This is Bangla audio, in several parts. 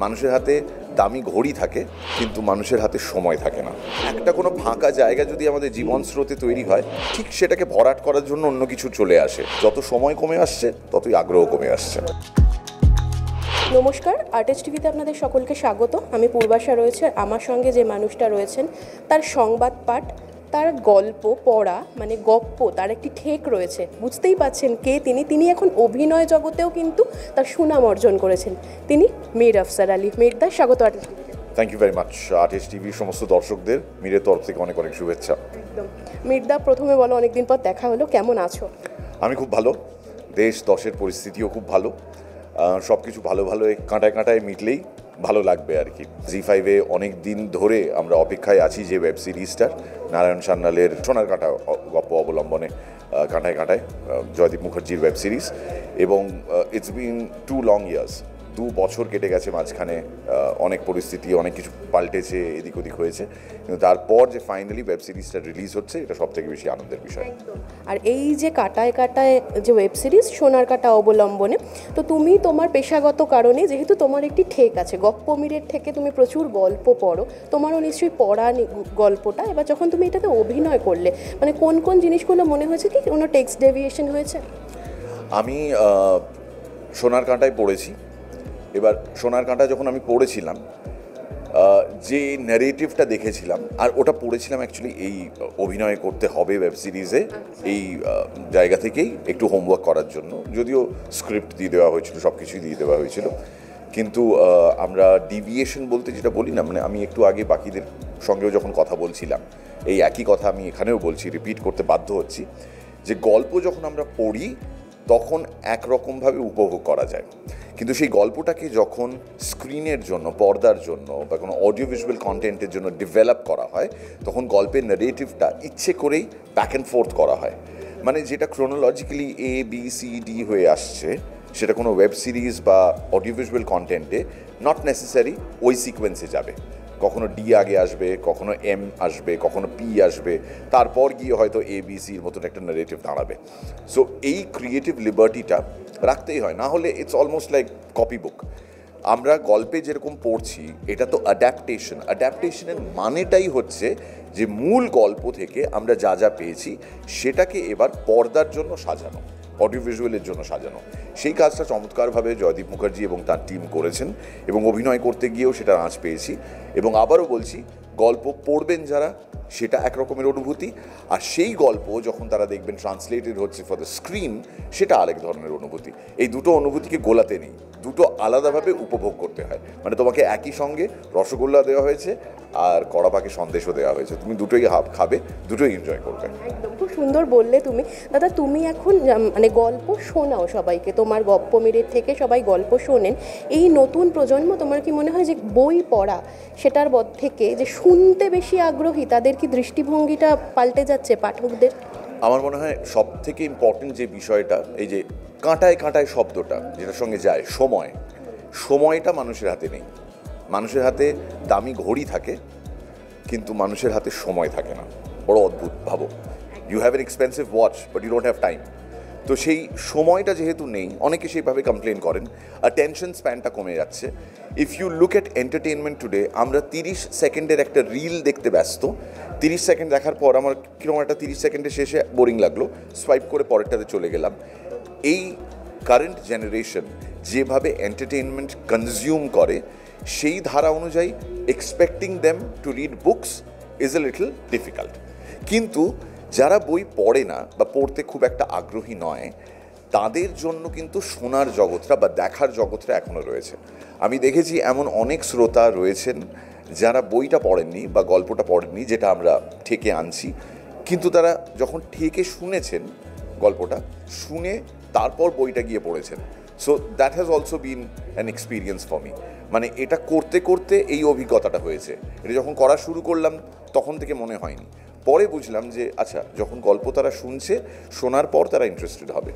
মানুষের হাতে দামি ঘড়ি থাকে, কিন্তু মানুষের হাতে সময় থাকে না। একটা কোনো ফাঁকা জায়গা যদি আমাদের জীবন স্রোতে তৈরি হয়, ঠিক সেটাকে ভরাট করার জন্য অন্য কিছু চলে আসে। যত সময় কমে আসছে, ততই আগ্রহ কমে আসছে। নমস্কার, আর্টিস্ট টিভিতে আপনাদের সকলকে স্বাগত। আমি পূর্বাশা রয়েছে। আমার সঙ্গে যে মানুষটা রয়েছেন, তার সংবাদ পাঠ, তার গল্প পড়া মানে গপ্প, তার একটি ঠেক রয়েছে। বুঝতেই পাচ্ছেন কে তিনি এখন অভিনয় জগতেও কিন্তু তার সুনাম অর্জন করেছেন। তিনি মীর আফসার আলী। মীরদা, স্বাগত আর্টিস্ট টিভিতে। Thank you very much. Artist টিভির সমস্ত দর্শকদের মীরের তরফ থেকে অনেক অনেক শুভেচ্ছা। একদম। মীরদা, প্রথমে বলো, অনেকদিন পর দেখা হলো, কেমন আছো? আমি খুব ভালো। দেশ দশের পরিস্থিতিও খুব ভালো। সব কিছু ভালো কাঁটায় কাঁটায় মিটলেই ভালো লাগবে আর কি। জি5-এ অনেক দিন ধরে আমরা অপেক্ষায় আছি যে ওয়েব সিরিজটার, নারায়ণ সান্যালের সোনার কাঁটা গপ্প অবলম্বনে কাঁটায় কাঁটায় জয়দীপ মুখার্জির ওয়েব সিরিজ। এবং ইটস বিন 2 long years, 2 বছর কেটে গেছে মাঝখানে। অনেক পরিস্থিতি, অনেক কিছু পাল্টেছে, এদিক ওদিক হয়েছে, কিন্তু তারপর যে ফাইনালি ওয়েব সিরিজটা রিলিজ হচ্ছে, এটা সব থেকে বেশি আনন্দের বিষয়। আর এই যে কাঁটায় কাঁটায় যে ওয়েব সিরিজ সোনার কাঁটা অবলম্বনে, তো তুমি তোমার পেশাগত কারণে, যেহেতু তোমার একটি ঠেক আছে, গপ্পমীরের থেকে তুমি প্রচুর গল্প পড়ো, তোমারও নিশ্চয়ই পড়া গল্পটা। এবার যখন তুমি এটাতে অভিনয় করলে, মানে কোন কোন জিনিসগুলো মনে হয়েছে কি কোনো টেক্সট ডেভিয়েশন হয়েছে? আমি সোনার কাঁটায় পড়েছি। এবার সোনার কাঁটা যখন আমি পড়েছিলাম, যে ন্যারেটিভটা দেখেছিলাম, আর ওটা পড়েছিলাম অ্যাকচুয়ালি এই অভিনয় করতে হবে ওয়েব সিরিজে, এই জায়গা থেকেই একটু হোমওয়ার্ক করার জন্য। যদিও স্ক্রিপ্ট দিয়ে দেওয়া হয়েছিল, সব কিছুই দিয়ে দেওয়া হয়েছিল, কিন্তু আমরা ডিভিয়েশন বলতে যেটা বলি না, মানে আমি একটু আগে বাকিদের সঙ্গেও যখন কথা বলছিলাম, এই একই কথা আমি এখানেও বলছি, রিপিট করতে বাধ্য হচ্ছি, যে গল্প যখন আমরা পড়ি তখন একরকমভাবে উপভোগ করা যায়, কিন্তু সেই গল্পটাকে যখন স্ক্রিনের জন্য, পর্দার জন্য বা কোনো অডিও ভিজুয়াল কন্টেন্টের জন্য ডেভেলপ করা হয়, তখন গল্পের ন্যারেটিভটা ইচ্ছে করেই ব্যাক অ্যান্ড ফোর্থ করা হয়। মানে যেটা ক্রোনোলজিক্যালি ABCD হয়ে আসছে, সেটা কোনো ওয়েব সিরিজ বা অডিও ভিজুয়াল কন্টেন্টে নট নেসেসারি ওই সিকোয়েন্সে যাবে। কখনো D আগে আসবে, কখনো M আসবে, কখনো P আসবে, তারপর গিয়ে হয়তো ABCর মতন একটা ন্যারেটিভ দাঁড়াবে। সো এই ক্রিয়েটিভ লিবার্টিটা রাখতেই হয়, না হলে ইটস অলমোস্ট লাইক কপি বুক। আমরা গল্পে যেরকম পড়ছি, এটা তো অ্যাডাপ্টেশনের মানেটাই হচ্ছে যে মূল গল্প থেকে আমরা যা যা পেয়েছি সেটাকে এবার পর্দার জন্য সাজানো, অডিও ভিজুয়ালের জন্য সাজানো। সেই কাজটা চমৎকারভাবে জয়দীপ মুখার্জি এবং তার টিম করেছেন, এবং অভিনয় করতে গিয়েও সেটার আঁচ পেয়েছি। এবং আবারও বলছি, গল্প পড়বেন যারা, সেটা একরকমের অনুভূতি, আর সেই গল্প যখন তারা দেখবেন ট্রান্সলেটেড হচ্ছে ফর দ্য স্ক্রিন, সেটা আরেক ধরনের অনুভূতি। এই দুটো অনুভূতিকে গোলাতে নেই, দুটো আলাদাভাবে উপভোগ করতে হয়। মানে তোমাকে একই সঙ্গে রসগোল্লা দেওয়া হয়েছে আর কড়া পাকে সন্দেশও দেওয়া হয়েছে, তুমি দুটোই খাবে, দুটোই এনজয় করবে। একদম, খুব সুন্দর বললে তুমি। দাদা, তুমি এখন মানে গল্প শোনাও সবাইকে, তোমার গপ্পমীরের থেকে সবাই গল্প শোনেন। এই নতুন প্রজন্ম, তোমার কি মনে হয় যে বই পড়া সেটার থেকে যে শুনতে বেশি আগ্রহী, তাদের কি দৃষ্টিভঙ্গিটা পাল্টে যাচ্ছে পাঠকদের? আমার মনে হয় সব থেকে ইম্পর্টেন্ট যে বিষয়টা, এই যে কাঁটায় কাঁটায় শব্দটা যেটার সঙ্গে যায়, সময়টা মানুষের হাতে নেই। মানুষের হাতে দামি ঘড়ি থাকে, কিন্তু মানুষের হাতে সময় থাকে না। বড় অদ্ভুত, ভাবো, you have an expensive watch but you don't have time. তো সেই সময়টা যেহেতু নেই, অনেকে সেইভাবে কমপ্লেন করেন, অ্যাটেনশন স্প্যানটা কমে যাচ্ছে। If you look at entertainment today, আমরা 30 সেকেন্ডের একটা রিল দেখতে ব্যস্ত। 30 সেকেন্ড দেখার পর আমার কীরকম একটা 30 সেকেন্ডের শেষে বোরিং লাগলো, সোয়াইপ করে পরেরটাতে চলে গেলাম। এই কারেন্ট জেনারেশন যেভাবে এন্টারটেনমেন্ট কনজিউম করে, সেই ধারা অনুযায়ী expecting them to read books is a little difficult. কিন্তু যারা বই পড়ে না বা পড়তে খুব একটা আগ্রহী নয়, তাদের জন্য কিন্তু শোনার জগৎটা বা দেখার জগৎটা এখনও রয়েছে। আমি দেখেছি এমন অনেক শ্রোতা রয়েছেন যারা বইটা পড়েননি বা গল্পটা পড়েননি, যেটা আমরা ঠেকে আনছি, কিন্তু তারা যখন ঠেকে শুনেছেন, গল্পটা শুনে তারপর বইটা গিয়ে পড়েছেন। So that has also been an experience for me. মানে এটা করতে করতে এই অভিজ্ঞতাটা হয়েছে। এটা যখন করা শুরু করলাম তখন থেকে মনে হয়নি, পরে বুঝলাম যে আচ্ছা, যখন গল্প তারা শুনছে, শোনার পর তারা ইন্টারেস্টেড হবে।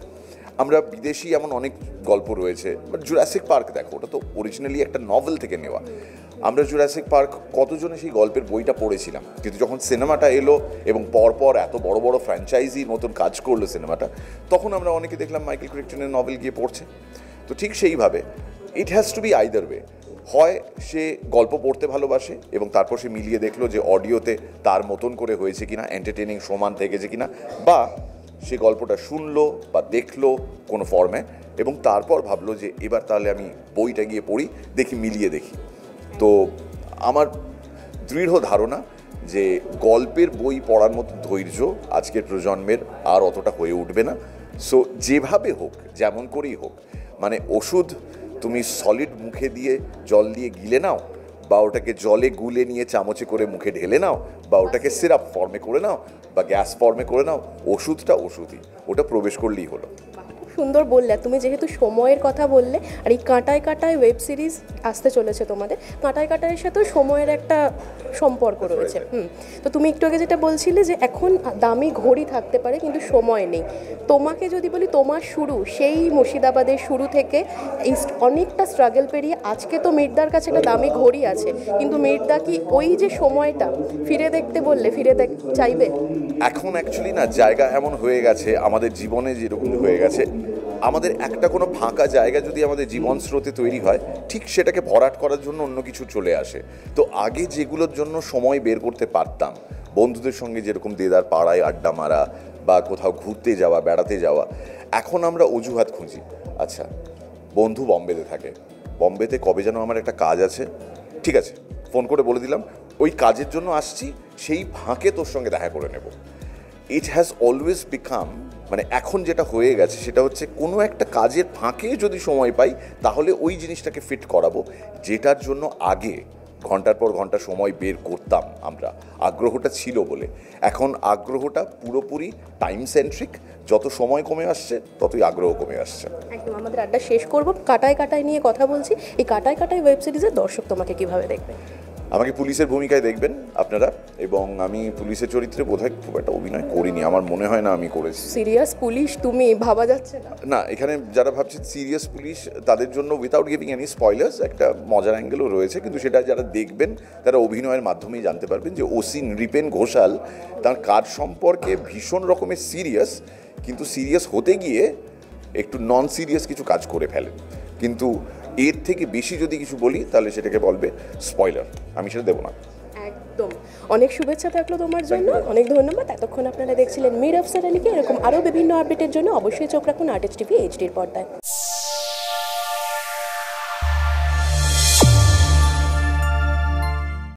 আমরা বিদেশি এমন অনেক গল্প রয়েছে, বাট জুরাসিক পার্ক দেখো, ওটা তো অরিজিনালি একটা নভেল থেকে নেওয়া। আমরা জুরাসিক পার্ক কতজনে সেই গল্পের বইটা পড়েছিলাম, কিন্তু যখন সিনেমাটা এলো এবং পরপর এত বড় বড় ফ্র্যাঞ্চাইজির মতন কাজ করলো সিনেমাটা, তখন আমরা অনেকে দেখলাম মাইকেল ক্রিকটনের নভেল গিয়ে পড়ছে। তো ঠিক সেইভাবে it has to be either way. হয় সে গল্প পড়তে ভালোবাসে এবং তারপর সে মিলিয়ে দেখলো যে অডিওতে তার মতন করে হয়েছে কিনা, এন্টারটেনিং সমান থেকেছে কিনা, বা সে গল্পটা শুনলো বা দেখলো কোনো ফর্মে এবং তারপর ভাবলো যে এবার তাহলে আমি বইটা গিয়ে পড়ি, দেখি মিলিয়ে দেখি। তো আমার দৃঢ় ধারণা যে গল্পের বই পড়ার মতো ধৈর্য আজকের প্রজন্মের আর অতটা হয়ে উঠবে না। সো যেভাবে হোক, যেমন করেই হোক, মানে ওষুধ তুমি সলিড মুখে দিয়ে জল দিয়ে গিলে নাও, বা ওটাকে জলে গুলে নিয়ে চামচে করে মুখে ঢেলে নাও, বা ওটাকে সিরাপ ফর্মে করে নাও, বা গ্যাস ফর্মে করে নাও, ওষুধটা ওষুধই, ওটা প্রবেশ করলেই হলো। সুন্দর বললে। তুমি যেহেতু সময়ের কথা বললে, আর এই কাঁটায় কাঁটায় ওয়েব সিরিজ আসতে চলেছে তোমাদের, কাঁটায় কাঁটায়ের সাথেও সময়ের একটা সম্পর্ক রয়েছে। তো তুমি একটু আগে যেটা বলছিলে যে এখন দামি ঘড়ি থাকতে পারে কিন্তু সময় নেই, তোমাকে যদি বলি তোমার শুরু সেই মুর্শিদাবাদের শুরু থেকে এই অনেকটা স্ট্রাগল পেরিয়ে আজকে তো মির্দার কাছে একটা দামি ঘড়ি আছে, কিন্তু মির্দা কি ওই যে সময়টা ফিরে দেখতে বললে ফিরে চাইবে? এখন অ্যাকচুয়ালি না, জায়গা এমন হয়ে গেছে আমাদের জীবনে, যেরকম হয়ে গেছে আমাদের একটা কোনো ফাঁকা জায়গা যদি আমাদের জীবন স্রোতে তৈরি হয়, ঠিক সেটাকে ভরাট করার জন্য অন্য কিছু চলে আসে। তো আগে যেগুলোর জন্য সময় বের করতে পারতাম, বন্ধুদের সঙ্গে যেরকম দেদার পাড়ায় আড্ডা মারা বা কোথাও ঘুরতে যাওয়া, বেড়াতে যাওয়া, এখন আমরা অজুহাত খুঁজি। আচ্ছা, বন্ধু বম্বেতে থাকে, বম্বেতে কবে যেন আমার একটা কাজ আছে, ঠিক আছে ফোন করে বলে দিলাম ওই কাজের জন্য আসছি, সেই ফাঁকে তোর সঙ্গে দেখা করে নেব। ইট হ্যাজ অলওয়েজ বিকাম, মানে এখন যেটা হয়ে গেছে সেটা হচ্ছে কোনো একটা কাজের ফাঁকে যদি সময় পাই তাহলে ওই জিনিসটাকে ফিট করাবো, যেটার জন্য আগে ঘন্টার পর ঘন্টা সময় বের করতাম আমরা, আগ্রহটা ছিল বলে। এখন আগ্রহটা পুরোপুরি টাইম সেন্ট্রিক, যত সময় কমে আসছে ততই আগ্রহ কমে আসছে। একদম আমাদের আড্ডা শেষ করব, কাটায় কাটায় নিয়ে কথা বলছি। এই কাটায় কাটায় ওয়েব সিরিজের দর্শক তোমাকে কিভাবে দেখবে? আমাকে পুলিশের ভূমিকায় দেখবেন আপনারা, এবং আমি পুলিশের চরিত্রে বোধহয় খুব একটা অভিনয় করিনি, আমার মনে হয় না আমি করেছি। সিরিয়াস পুলিশ তুমি, ভাবা যাচ্ছে না? না, এখানে যারা ভাবছে সিরিয়াস পুলিশ তাদের জন্য উইথাউট গিভিং এনি স্পয়লার্স একটা মজার অ্যাঙ্গেলও রয়েছে, কিন্তু সেটা যারা দেখবেন তারা অভিনয়ের মাধ্যমেই জানতে পারবেন যে ওসি নৃপেন ঘোষাল তার কাজ সম্পর্কে ভীষণ রকমের সিরিয়াস, কিন্তু সিরিয়াস হতে গিয়ে একটু নন সিরিয়াস কিছু কাজ করে ফেলেন। কিন্তু এর থেকে বেশি যদি কিছু বলি তাহলে সেটাকে বলবে স্পয়লার, আমি সেটা দেবো না। একদম। অনেক শুভেচ্ছা থাকলো তোমার জন্য, অনেক ধন্যবাদ। এতক্ষণ আপনারা দেখছিলেন মীর আফসার আলীকে। এরকম আরও বিভিন্ন আপডেটের জন্য অবশ্যই চোখ রাখুন আর্টিস্ট টিভি এইচডির পর্দায়।